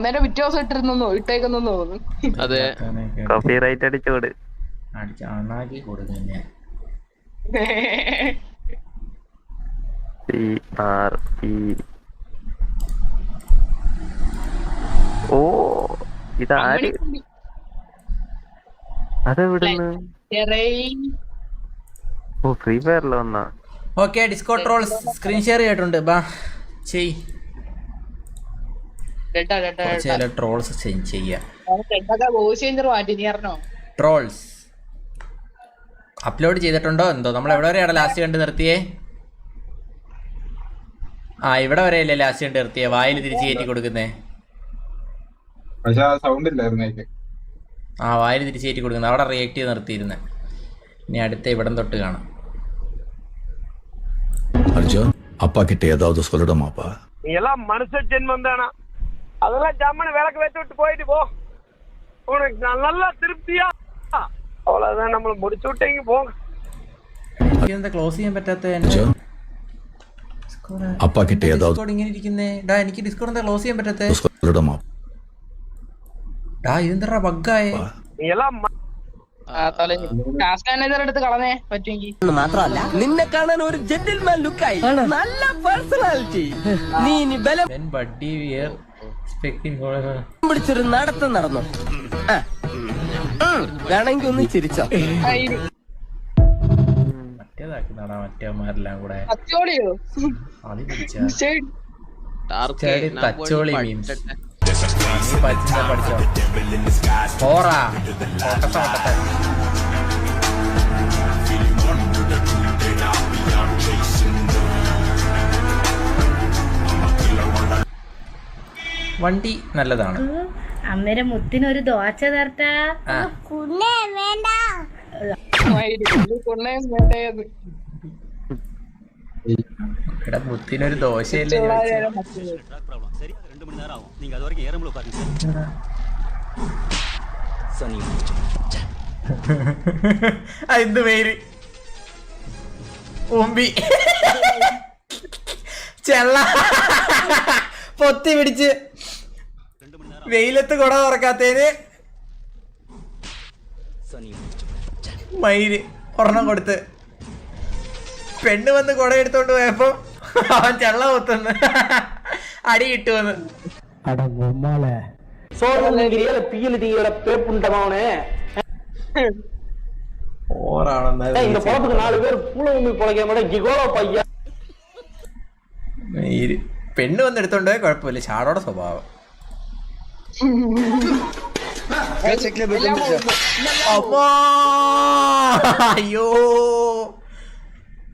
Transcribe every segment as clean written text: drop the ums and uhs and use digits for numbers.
അന്നേരം പിറ്റേ ദിവസം ഇട്ടേക്കുന്നു തോന്നുന്നു. അതെ, കോപ്പിറൈറ്റ് അടിച്ചോട് അടിച്ചാക്കി കൊടുക്കുന്നേ. ഓ ഇതാര്? അതെവിടുന്ന്? ഓ ഫ്രീ ഫയറിൽ വന്നാ. Okay, Discord trolls screen share ചെയ്തിട്ടുണ്ട്. ബാ ചെയ്. ചില ട്രോൾസ് ചെയ്യാം. ട്രോൾസ് അപ്ലോഡ് ചെയ്തിട്ടുണ്ടോ എന്തോ? നമ്മൾ എവിടെ വരെയാണ് ലാസ്റ്റ് കണ്ട് നിർത്തിയേ? ആ ഇവിടെ വരെയല്ലേ ലാസ്റ്റ് കണ്ട് നിർത്തിയേ? വായിൽ തിരിച്ച് കയറ്റി കൊടുക്കുന്നേ. ആ വായിൽ തിരിച്ച് കയറ്റി കൊടുക്കുന്നത് അവിടെ റിയാക്ട് ചെയ്ത് നിർത്തിയിരുന്നേ. ഇനി അടുത്ത ഇവിടം തൊട്ട് കാണാം. அர்ஜுன் அப்பா கிட்ட ஏதாவது சொல்லணுமாப்பா? நீ எல்லாம் மனுஷ ஜென்மம் தானா? அதெல்லாம் ஜம்மனு விளக்கு வச்சு விட்டு போயிட்டு போ. உனக்கு நல்லா திருப்தியா? அவ்வளவுதான், நம்மள முடிச்சு விட்டீங்க போங்க. എന്താ ക്ലോസ് ചെയ്യാൻ പറ്റാത്ത? அப்பா கிட்ட ஏதாவது ഇങ്ങനെ ഇരിക്കുന്നേ. ഡാ എനിക്ക് ഡിസ്കോർഡ് എന്താ ക്ലോസ് ചെയ്യാൻ പറ്റാത്ത? சொல்லணுமா? ഡാ ഇതെന്താ ബഗ്ഗായേ? നീ എല്ലാം എടുത്ത് കളഞ്ഞേ പറ്റുമെങ്കിൽ. മാത്രമല്ല നിന്നെ കാണാൻ ഒരു ജെന്റിൽമാൻ ലുക്കായി, നല്ല പേഴ്സണാലിറ്റി. നീ ഇനി ബലം പിടിച്ചൊരു നടത്തം നടന്നു. വേണമെങ്കിൽ ഒന്ന് ചിരിച്ചോ. മറ്റേതാക്കുന്നതാ മറ്റേമാരെല്ലാം കൂടെ. തച്ചോളി മീൻസ് പഠിച്ചോ. പോറാ വണ്ടി നല്ലതാണ്. അമ്മേരെ മുത്തിനൊരു ദോശ തരട്ടാ. ഇവിടെ മുത്തിനൊരു ദോശയല്ലേ? എന്ത് പേര്? ഉമ്പി ചെള്ള പൊത്തി പിടിച്ച് വെയിലത്ത് കുട തുറക്കാത്തേന് മയില് ഒരെണ്ണം കൊടുത്ത് പെണ്ണ് വന്ന് കുട എടുത്തോണ്ട് പോയപ്പോ അവൻ ചെള്ള പൊത്തുന്ന് അടി കിട്ടുവന്ന്. പെണ്ണ് വന്ന് എടുത്തോണ്ട് പോയ കുഴപ്പമില്ല, ചാടോടെ സ്വഭാവം. അയ്യോ,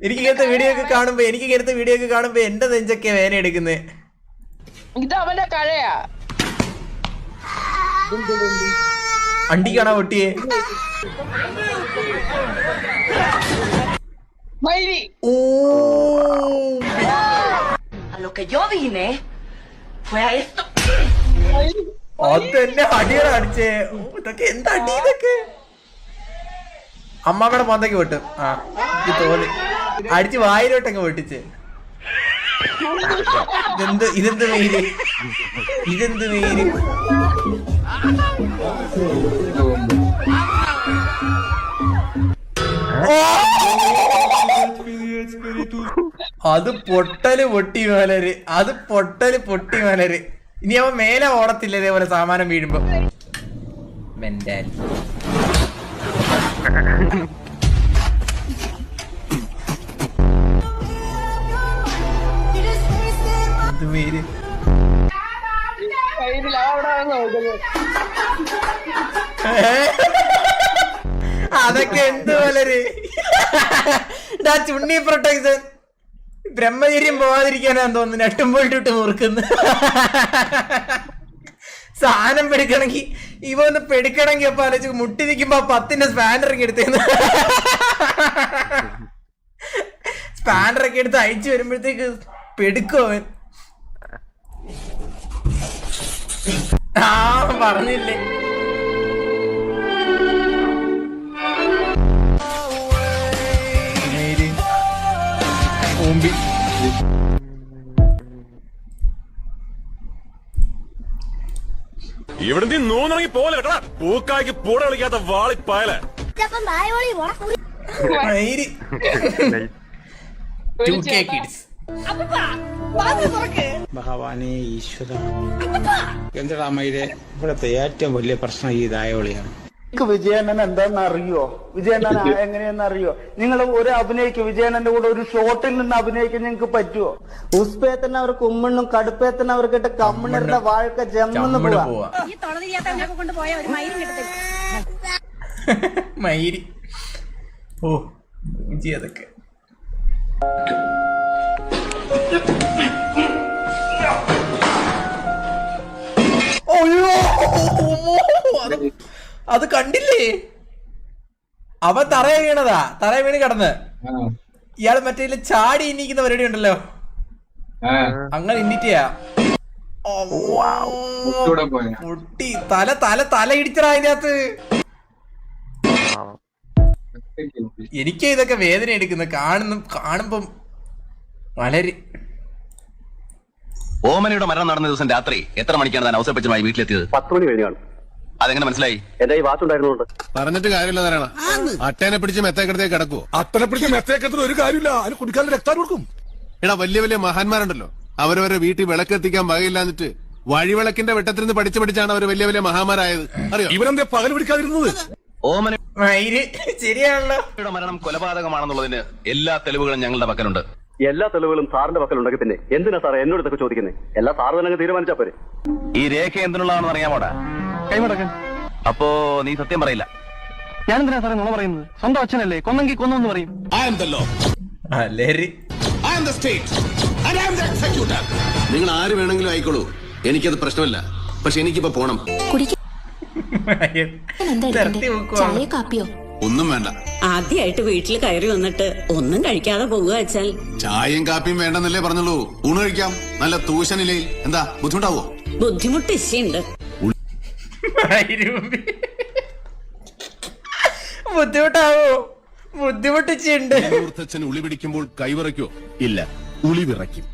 എനിക്ക് ഇങ്ങനത്തെ വീഡിയോ ഒക്കെ കാണുമ്പോ എന്റെ നെഞ്ചൊക്കെ വേന എടുക്കുന്നേ. ഇത് അവന്റെ കഴയാ. അണ്ടിക്കാണോ പൊട്ടിയേ? അതെന്നെ അടിയാണ് അടിച്ചേ. ഇതൊക്കെ എന്താ അടി? ഇതൊക്കെ അമ്മാമ്മയുടെ മോന്തയ്ക്ക് പൊട്ടും. ആ ഇത് തോന്നി അടിച്ച് വായിലോട്ടങ്ങ് പൊട്ടിച്ച്. ഇതെന്ത് മെയില്? അത് പൊട്ടല് പൊട്ടി മലര്. ഇനി അവൻ മേലെ ഓടത്തില്ല ഇതേപോലെ സാമാനം വീഴുമ്പോ. മെന്റാലി പേര് അതൊക്കെ എന്ത് വളര് ചുണ്ണി പ്രൊട്ടക്ഷൻ. ബ്രഹ്മചര്യം പോവാതിരിക്കാനാന്ന് തോന്നുന്നു നട്ടും പോയിട്ടിട്ട് മുറുക്കുന്നു. സാധനം പെടുക്കണമെങ്കിൽ ഇവ ഒന്ന് പെടുക്കണമെങ്കിൽ അപ്പൊ ആലോചിച്ച് മുട്ടി നിൽക്കുമ്പോ 10ന്റെ സ്പാൻഡറൊക്കെ എടുത്തേന്ന്. സ്പാൻഡറൊക്കെ എടുത്ത് അയച്ചു വരുമ്പോഴത്തേക്ക് പെടുക്കും അവൻ. ആ പറഞ്ഞില്ലേ. ഓമ്പി ഇവിടെ നീ നൂന്നിറങ്ങി പോലെ കേട്ടാ പൂക്കായ്ക്ക് പൂട കളിക്കാത്ത വാളിപ്പായല മയിരി. 2K kids. ഭഗവാനെ ഈശ്വര എന്താ മയിലെ ഇവിടുത്തെ ഏറ്റവും വലിയ പ്രശ്നം ഈ ദായവളിയാണ്. വിജയണ്ണൻ എന്താണെന്ന് അറിയോ? വിജയണ്ണൻ എങ്ങനെയെന്ന് അറിയോ? നിങ്ങൾ ഒരു അഭിനയിക്കും വിജയണ്ണന്റെ കൂടെ ഒരു ഷോട്ടിൽ നിന്ന് അഭിനയിക്കാൻ നിങ്ങൾക്ക് പറ്റുമോ? ഉസ്പേത്തന്നെ അവർക്ക് ഉമ്മണ്ണും കടുപ്പേത്തന്നെ അവർക്കിട്ട് കമ്മണിരുടെ വാഴക്ക ജമ്മെന്ന് പോവാ. മയിരി. ഓ അതൊക്കെ അത് കണ്ടില്ലേ? അവൻ തറയെ വീണതാ, തറയെ വീണ് കിടന്ന്. ഇയാള് മറ്റേ ചാടി ഇന്നിക്കുന്ന പരിപാടി ഉണ്ടല്ലോ, അങ്ങനെ ഇന്നിറ്റിയാ. പൊട്ടി തല തല തല ഇടിച്ചടാ അതിനകത്ത്. എനിക്ക് ഇതൊക്കെ വേദന എടുക്കുന്നു കാണുമ്പം വളരെ. ഓമനയുടെ മരണം നടന്ന ദിവസം രാത്രി എത്ര മണിക്കാണ് താൻ അവസരപ്പച്ചമായി വീട്ടിലെത്തിയത്? 10 മണി കഴിഞ്ഞാണ്. അതെങ്ങനെ മനസ്സിലായി? എന്റെ ഈ വാച്ച് ഉണ്ടായിരുന്നുണ്ട്. പറഞ്ഞിട്ട് കാര്യമില്ല ധാരണ. അട്ടേനെ പിടിച്ച് മെത്തേക്കടത്തേക്ക് കിടക്കുവോ? അത്തനെ പിടിച്ച മെത്തേക്കത്തിന് ഒരു കാര്യമില്ല, അതിന് കുടിക്കാനുള്ള രക്താൻ കൊടുക്കും. എടാ വലിയ വലിയ മഹാന്മാരുണ്ടല്ലോ, അവരവരെ വീട്ടിൽ വിളക്കെത്തിക്കാൻ വകയില്ലാന്നിട്ട് വഴിവിളക്കിന്റെ വെട്ടത്തിരുന്ന് പഠിച്ചാണ് അവർ വലിയ വലിയ മഹാന്മാരായത്. അറിയോ? ഇവനെന്താ പകൽ പിടിക്കാതിരുന്നത്? മയിര് ശരിയാണല്ലോ. മരണം കൊലപാതകമാണെന്നുള്ളതിന് എല്ലാ തെളിവുകളും ഞങ്ങളുടെ പക്കലുണ്ട്. എല്ലാ തെളിവുകളും സാറിന്റെ പക്കലുണ്ടെങ്കിൽ പിന്നെ എന്തിനാ സാറേ എന്നോട് ഇതൊക്കെ ചോദിക്കുന്നത്? എല്ലാ സാറ് തന്നെ തീരുമാനിച്ചാ പോരെ. ഈ രേഖ എന്തിനുള്ളതാണെന്ന് അറിയാമോടാ? കൈമടക്ക്. അപ്പോ നീ സത്യം പറയില്ല? ഞാനെന്തിനാ സാറേ നുണ പറയുന്നത്? സ്വന്തം അച്ഛനല്ലേ, കൊന്നെങ്കിൽ കൊന്നു പറയും. നിങ്ങൾ ആര് വേണമെങ്കിലും ആയിക്കോളൂ, എനിക്കത് പ്രശ്നമല്ല. പക്ഷെ എനിക്കിപ്പോ പോണം. ഒന്നും വേണ്ട. ആദ്യമായിട്ട് വീട്ടിൽ കയറി വന്നിട്ട് ഒന്നും കഴിക്കാതെ പോവുക വെച്ചാൽ ചായയും കാപ്പിയും വേണ്ടെന്നല്ലേ പറഞ്ഞുള്ളൂ. ഊണ് കഴിക്കാം, നല്ല തൂഷനിലയിൽ. എന്താ ബുദ്ധിമുട്ടാവോ? ബുദ്ധിമുട്ട് ഇശയുണ്ട്. ബുദ്ധിമുട്ടാവോ? ബുദ്ധിമുട്ടിച്ചുണ്ട്. അച്ഛൻ ഉളി പിടിക്കുമ്പോൾ കൈവിറയ്ക്കോ? ഇല്ല, ഉളി വിറയ്ക്കും.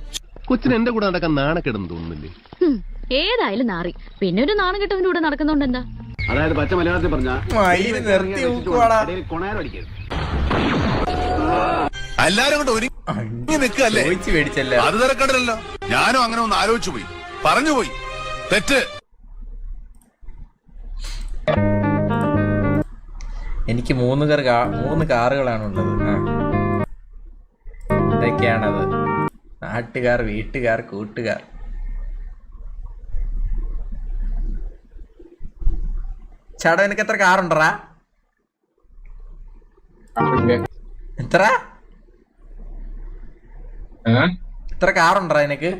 കൊച്ചിന് എന്റെ കൂടെ നടക്കാൻ നാണക്കെടുന്ന് തോന്നുന്നില്ലേ? ഏതായാലും നാറി, പിന്നെ ഒരു നാണം കെട്ടവന്റെ കൂടെ നടക്കുന്നോണ്ട് എന്താ? അതായത് പച്ച മലയാളത്തിൽ പറഞ്ഞ എല്ലാരും കൊണ്ട് ഒരുങ്ങി നിൽക്കല്ലേ? അത് തിരക്കണ്ടല്ലോ. ഞാനും അങ്ങനെ ഒന്ന് ആലോചിച്ചു പോയി, പറഞ്ഞുപോയി. തെറ്റ്. എനിക്ക് 3 കാറുകളാണുള്ളത്. എന്തൊക്കെയാണത്? നാട്ടുകാർ, വീട്ടുകാർ, കൂട്ടുകാർ. ചാടോ, എനിക്ക് എത്ര കാറുണ്ടറാ? എത്ര കാറുണ്ടറാ എനിക്ക്?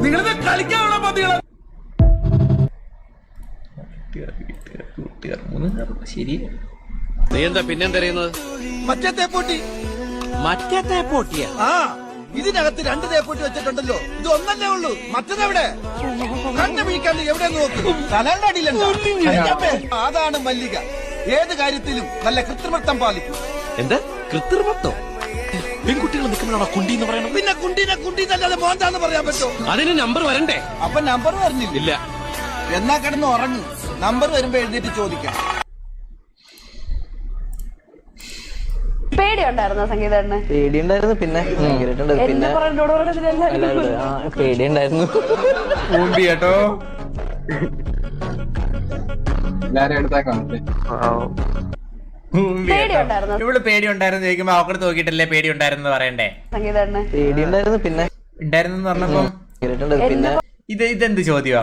നിങ്ങളിത് കളിക്കാനുള്ള പതികളാ. കൂട്ടുകാർ 3 കാർ. ശരി. നീ എന്താ പിന്നെന്തറിയുന്നത്? മറ്റേ തേപ്പൊട്ടി. മറ്റേ തേപ്പൊട്ടിയാ? ആ, ഇതിനകത്ത് 2 തേപ്പൊട്ടി വെച്ചിട്ടുണ്ടല്ലോ. ഇത് ഒന്നല്ലേ ഉള്ളൂ, മറ്റേതെവിടെ? കണ്ണു പിടിക്കാണ്ട് എവിടെ നോക്കും? തലയുടെ അടിയിലുണ്ടോ? അതാണ് മല്ലിക. ഏത് കാര്യത്തിലും നല്ല കൃത്രിമത്വം പാലിക്കും. എന്താ കൃത്രിമത്വം? പെൺകുട്ടികൾ നിൽക്കുമ്പോഴാണോ കുണ്ടി എന്ന് പറയണം? പിന്നെ കുണ്ടീന്നല്ലാതെ മോന്താന്ന് പറയാൻ പറ്റുമോ? അതിന് നമ്പർ വരണ്ടേ? അപ്പൊ നമ്പർ പറഞ്ഞില്ല. എന്നാ കിടന്ന് ഉറങ്ങും. നമ്പർ വരുമ്പോ എഴുതിയിട്ട് ചോദിക്കാം. പേടിയുണ്ടായിരുന്നോ സംഗീതേട്ടന്? പേടിയുണ്ടായിരുന്നു, പിന്നെ പിന്നെ പേടിയുണ്ടായിരുന്നു. കേട്ടോ ഇവള് പേടിയുണ്ടായിരുന്നു ചോദിക്കുമ്പോ അവക്കടുത്ത് നോക്കിയിട്ടല്ലേ പേടിയുണ്ടായിരുന്നു പറയണ്ടേ? സംഗീതേട്ടന് പേടിയുണ്ടായിരുന്നു, പിന്നെ ഉണ്ടായിരുന്നു പറഞ്ഞപ്പോ പിന്നെ ഇതെന്ത് ചോദ്യമാ?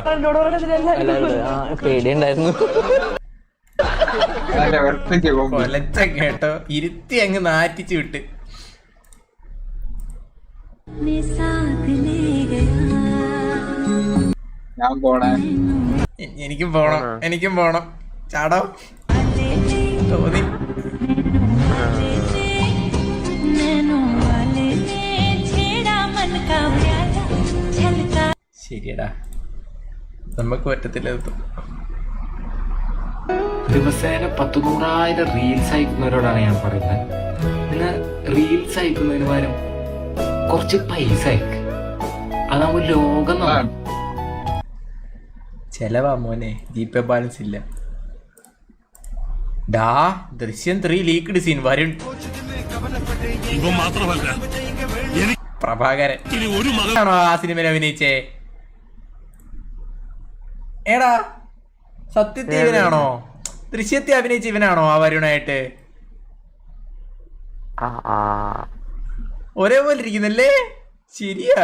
പേടിയുണ്ടായിരുന്നു. കൊലച്ച കേട്ടോ, ഇരുത്തി അങ്ങ് നാറ്റിച്ചു വിട്ട്. എനിക്കും പോണം ചാടോ തോന്നി. ശരിയടാ, നമുക്ക് പറ്റത്തില്ല. ദിവസേന 100,000 റീൽസ് അയക്കുന്നവരോടാണ് ഞാൻ പറയുന്നത്, നിങ്ങൾ റീൽസ് അയക്കുന്നതിന് പകരം കുറച്ച് പൈസ അയക്ക്. അതാവുമ്പോ ലോകം ചെലവാ മോനെ, ജിപേ ബാലൻസ് ഇല്ല. ഡാ ദൃശ്യം 3 ലീക്ക്ഡ് സീൻ വരുൺ പ്രഭാകരൻ ആണോ ആ സിനിമയിൽ അഭിനയിച്ചേ? ഏടാ സത്യത്തിൽ ഇവനാണോ? ദൃശ്യത്തെ അഭിനയിച്ച ഇവനാണോ ആ വരുണായിട്ട്? ഒരേപോലെ ഇരിക്കുന്നല്ലേ? ശരിയാ.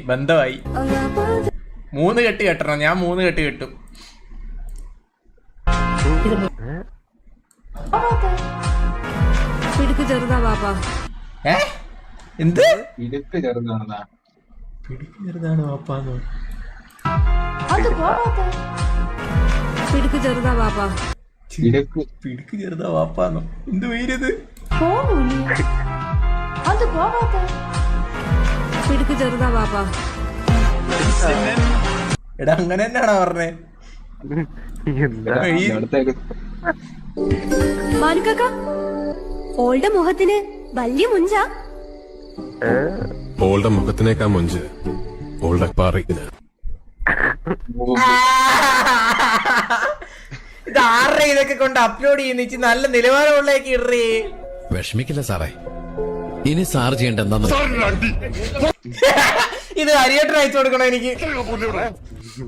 ബന്ധമായി 3 കെട്ട് കെട്ടണം. ഞാൻ 3 കെട്ട് കെട്ടും. എന്ത് ഇടുക്ക് ചെറുതാണോ വാപ്പാന്ന്? പിടുക്ക് ചെറുതാ വാപ്പാ. പിടുക്ക് ചെറുതാ വാപ്പാന്നോ? എന്ത് പേരത്? പിടുക്ക് ചെറുതാ വാപ്പാ. എടാ അങ്ങനെ തന്നെയാണോ പറഞ്ഞേ? മാനുക്കാക്ക ഓളുടെ മുഖത്തിന് വലിയ മുഞ്ചാ. ഓളുടെ മുഖത്തിനേക്കാ മുഞ്ച് ഓളുടെ പാറയ്ക്ക്. ഇത് ആരുടെ ഇതൊക്കെ കൊണ്ട് അപ്ലോഡ് ചെയ്യുന്ന നല്ല നിലവാരമുള്ളതൊക്കെ ഇടറേ. വിഷമിക്കില്ല സാറേ, ഇനി സാർ ചെയ്യേണ്ട എന്താ? ഇത് അരിയേട്ടൻ അയച്ചു കൊടുക്കണോ എനിക്ക്?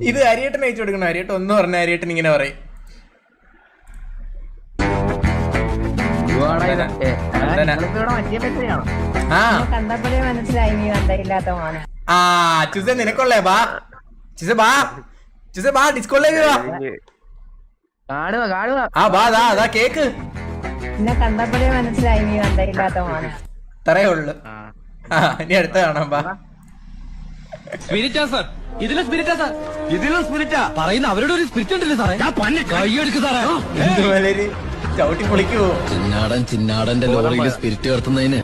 ഇത് അരിയേട്ടൻ അയച്ചു കൊടുക്കണോ? അരിയേട്ടൻ ഒന്ന് പറഞ്ഞ അരിയേട്ടൻ ഇങ്ങനെ പറയും. ചുസ നിനക്കൊള്ളേ ബാ. ചുസ ബാ. ചുസ ബാ ഡിസ്കോളിലേക്ക് വാ. ആ ബാ ദാ കേക്ക്. കണ്ടപ്പോഴേ മനസ്സിലായി നീ കണ്ടയില്ലാത്ത മോനെ. ഇത്രേ ഉള്ളു. ഇനി അടുത്ത കാണാം ബാ. സ്പിരിറ്റാ സാർ, ഇതിലും സ്പിരിറ്റാ സാർ, ഇതിലും സ്പിരിറ്റാ പറയുന്ന അവരുടെ ഒരു സ്പിരിറ്റ് ഉണ്ടല്ലേ സാറേ? കൈയെടുക്ക് സാറേ. ചവിട്ടി പൊളിക്കുവോ? ചിന്നാടന്റെ ലോറിയിൽ സ്പിരിറ്റ് കടത്തുന്നതിന്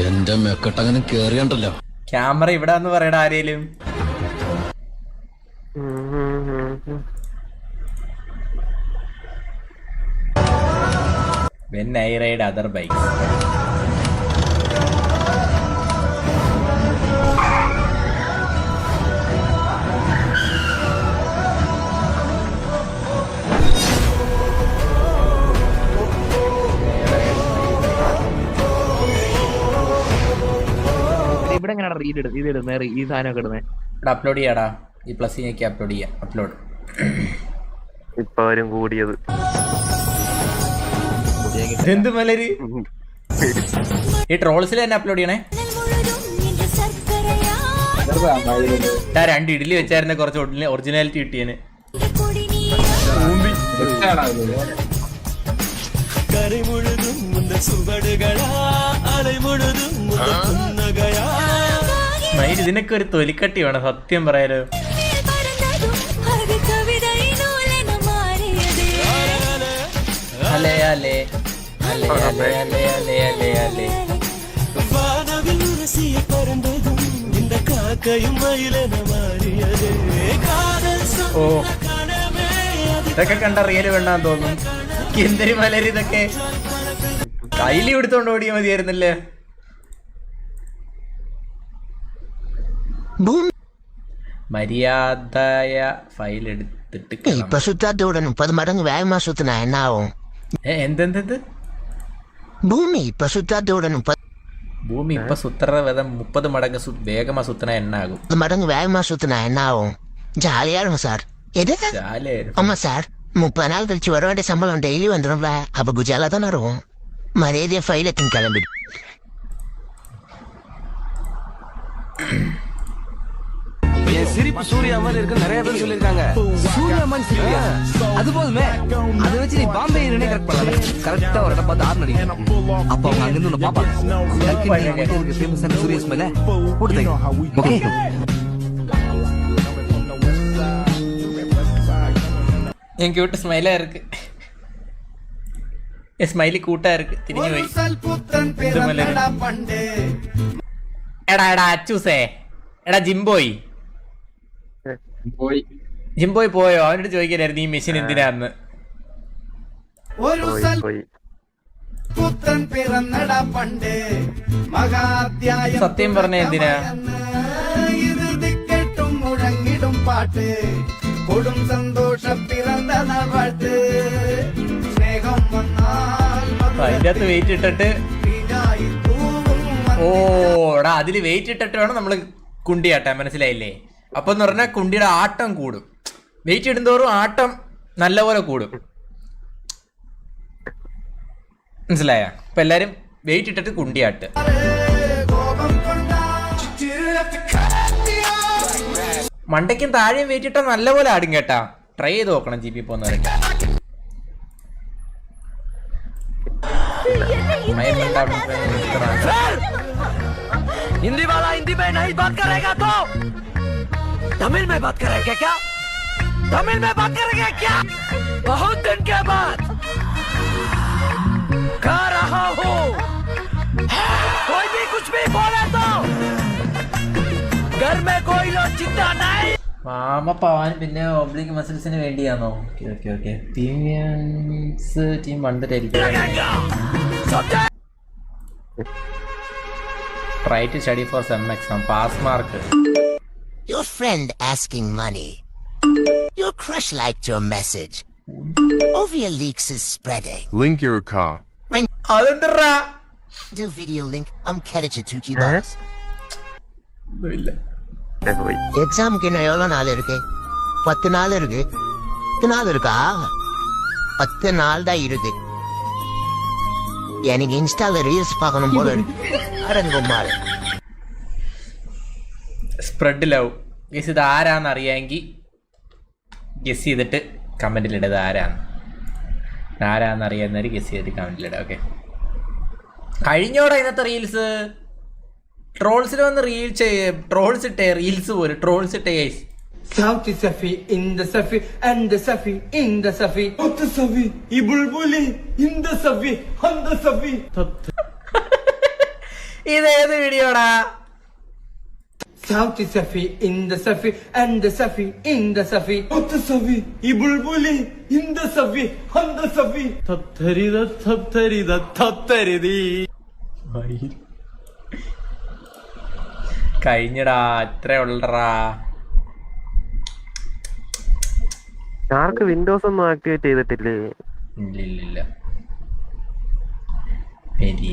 എന്റെ മെക്കട്ടങ്ങനെ കേറിയണ്ടല്ലോ. ക്യാമറ ഇവിടെ എന്ന് പറയണ ആരേലും. When I ride other bikes. ഇവിടെ എങ്ങനെയാണ് റീഡ് ഇടുന്നത്? ഈ സാധനമൊക്കെ ഇടുന്നത് അപ്ലോഡ് ചെയ്യാടാ. ഈ പ്ലസ് അപ്ലോഡ് ചെയ്യാം. അപ്ലോഡ് ഇപ്പൊ അവരും കൂടിയത് എന്ത് മലര്? ഈ ട്രോൾസിൽ തന്നെ അപ്ലോഡ് ചെയ്യണേ. 2 ഇഡ്ഡലി വെച്ചായിരുന്നെ കുറച്ച് ഒറിജിനാലിറ്റി കിട്ടിയേന്. ഇതിനൊക്കെ ഒരു തൊലിക്കട്ടി വേണം സത്യം പറയാലോ. അല്ലേ അല്ലേ അല്ലേ അല്ലേ അല്ലേ അല്ലേ അല്ലേ അല്ലേ. ഓ ഇതൊക്കെ കണ്ട റിയല് വേണ്ടാന്ന് തോന്നുന്നു. എന്തൊരു മലര് ഇതൊക്കെ. കയ്യില് എടുത്തോണ്ട് ഓടിയാ മതിയായിരുന്നല്ലേ. മര്യാദയ ഫയൽ എടുത്തിട്ട് இப்ப சுத்தாத்த விட 30 மடங்கு வேகமா சுத்தினா என்ன ஆகும்? എന്തെന്ത്? ഭൂമി ഇപ്പൊ സുത്താത്ത വിட 30 சுத்துற விதம் 30 மடங்கு வேகமா சுத்தினா என்ன ஆகும்? 30 மடங்கு வேகமா சுத்தினா என்ன ஆகும்? ஜாலியா இருக்கும் சார். எது ஜாலியா? ஆமா சார். 30 நாள் கழிச்சு வர வேண்டிய சம்பளம் டெய்லி வந்துடும்ல. அப்ப குஜாலா தானே இருக்கும். மரியாதையா ஃபைல் எடுத்து கிளம்பிடு. சிரிப்பு சூர்யா மாதிரி இருக்கு நிறைய பேர் சொல்லிருக்காங்க. சூர்யா மாதிரி சிரிப்பியா? அது போதுமே. அதை வச்சு நீ பாம்பே கரெக்ட் பண்ணல. கரெக்டா ஒரு இடம் பார்த்து 6 நடி. அப்ப அவங்க அங்கிருந்து ஒண்ணு பாப்பாங்க. ஃபேமஸ் ஆன சூர்யா ஸ்மைல போட்டு ஓகே. என் கியூட் ஸ்மைலா இருக்கு. ஸ்மைலி கூட்டா இருக்கு. തിരിഞ്ഞു പോയി. എടാ അച്ചൂസേ. എടാ ജിംബോയ്. ജിംബോയ് പോയോ? അവനോട് ചോദിക്കലായിരുന്നു ഈ മെഷീൻ എന്തിനാന്ന്. ഒരു പുത്രൻ പിറന്നട പണ്ട് മഹാധ്യായം സത്യം പറഞ്ഞ എന്തിനാ? കേട്ടും മുഴങ്ങിടും പാട്ട് കൊടും സന്തോഷം പിറന്ന പാട്ട് സ്നേഹം വന്നാൽ അതിന്റെ അകത്ത് വെയിറ്റ് ഇട്ടിട്ട് ഓടാ അതില് വെയിറ്റ് ഇട്ടിട്ട് വേണം നമ്മള് കുണ്ടിയാട്ടാൻ, മനസ്സിലായില്ലേ? അപ്പൊ എന്ന് പറഞ്ഞാൽ കുണ്ടിയുടെ ആട്ടം കൂടും. വെയിറ്റ് ഇടുന്തോറും ആട്ടം നല്ലപോലെ കൂടും, മനസ്സിലായ? അപ്പൊ എല്ലാരും വെയിറ്റ് ഇട്ടിട്ട് കുണ്ടിയാട്ട്. മണ്ടയ്ക്കും താഴെയും വെയിറ്റ് ഇട്ടാൽ നല്ലപോലെ ആടും കേട്ടാ. ട്രൈ ചെയ്ത് നോക്കണം GP പോകുന്നവരൊക്കെ. हिंदी वाला हिंदी में नहीं बात करेगा तो तमिल में बात करेगा क्या? तमिल में बात करेगा क्या? बहुत दिन के बाद खा रहा हूँ, कोई भी कुछ भी बोले तो घर में कोई लोग चिंता नहीं. മാമ പവാൻ പിന്നെ ഒബ്ലിക് മസിൽസിന് വേണ്ടിയാണോ? ഓക്കെ ടീം വന്നിട്ടായിരിക്കും. Try to study for some exam. Pass mark. Your friend asking money. Your crush liked your message. OVL leaks is spreading. Link your car. അതെന്തറാ? The video link. I'm Kedicha Tuki Box. எக்ஸாமுக்கு இன்னும் எவ்வளோ நாள் இருக்கு? 10 நாள் இருக்கு. 10 நாள் இருக்கா? 10 நாள் தான் இருக்கு. எனக்கு இன்ஸ்டால ரீல்ஸ் பார்க்கணும் போல அரங்குமார். Spread love guess. ഇത് ആരാന്ന് അറിയാമെങ്കിൽ ഗസ് ചെയ്തിട്ട് കമന്റിലിടുക. ആരാന്ന് അറിയാവുന്നവർ ഗസ് ചെയ്തിട്ട് കമന്റിലിടുക. ഓക്കെ, കഴിഞ്ഞോടെ ഇന്നത്തെ റീൽസ്. ട്രോൾസിൽ വന്ന് ട്രോൾസ് ഇട്ടേ റീൽസ് പോലെ ട്രോൾസ് ഇട്ടേ guys. Sauti Safi in the Safi and the Safi in the Safi. Ot Safi ibulbuli in the Safi and the Safi. ഇതേത് വീഡിയോടാ? Sauti Safi in the Safi and the Safi in the Safi. Ot Safi ibulbuli in the Safi and the Safi. Taptarida. കഴിഞ്ഞടാ, ഇത്ര ഉള്ളടാ. ആർക്ക് Windows ഒന്നും activate ചെയ്തിട്ടില്ലേ? ഇല്ല very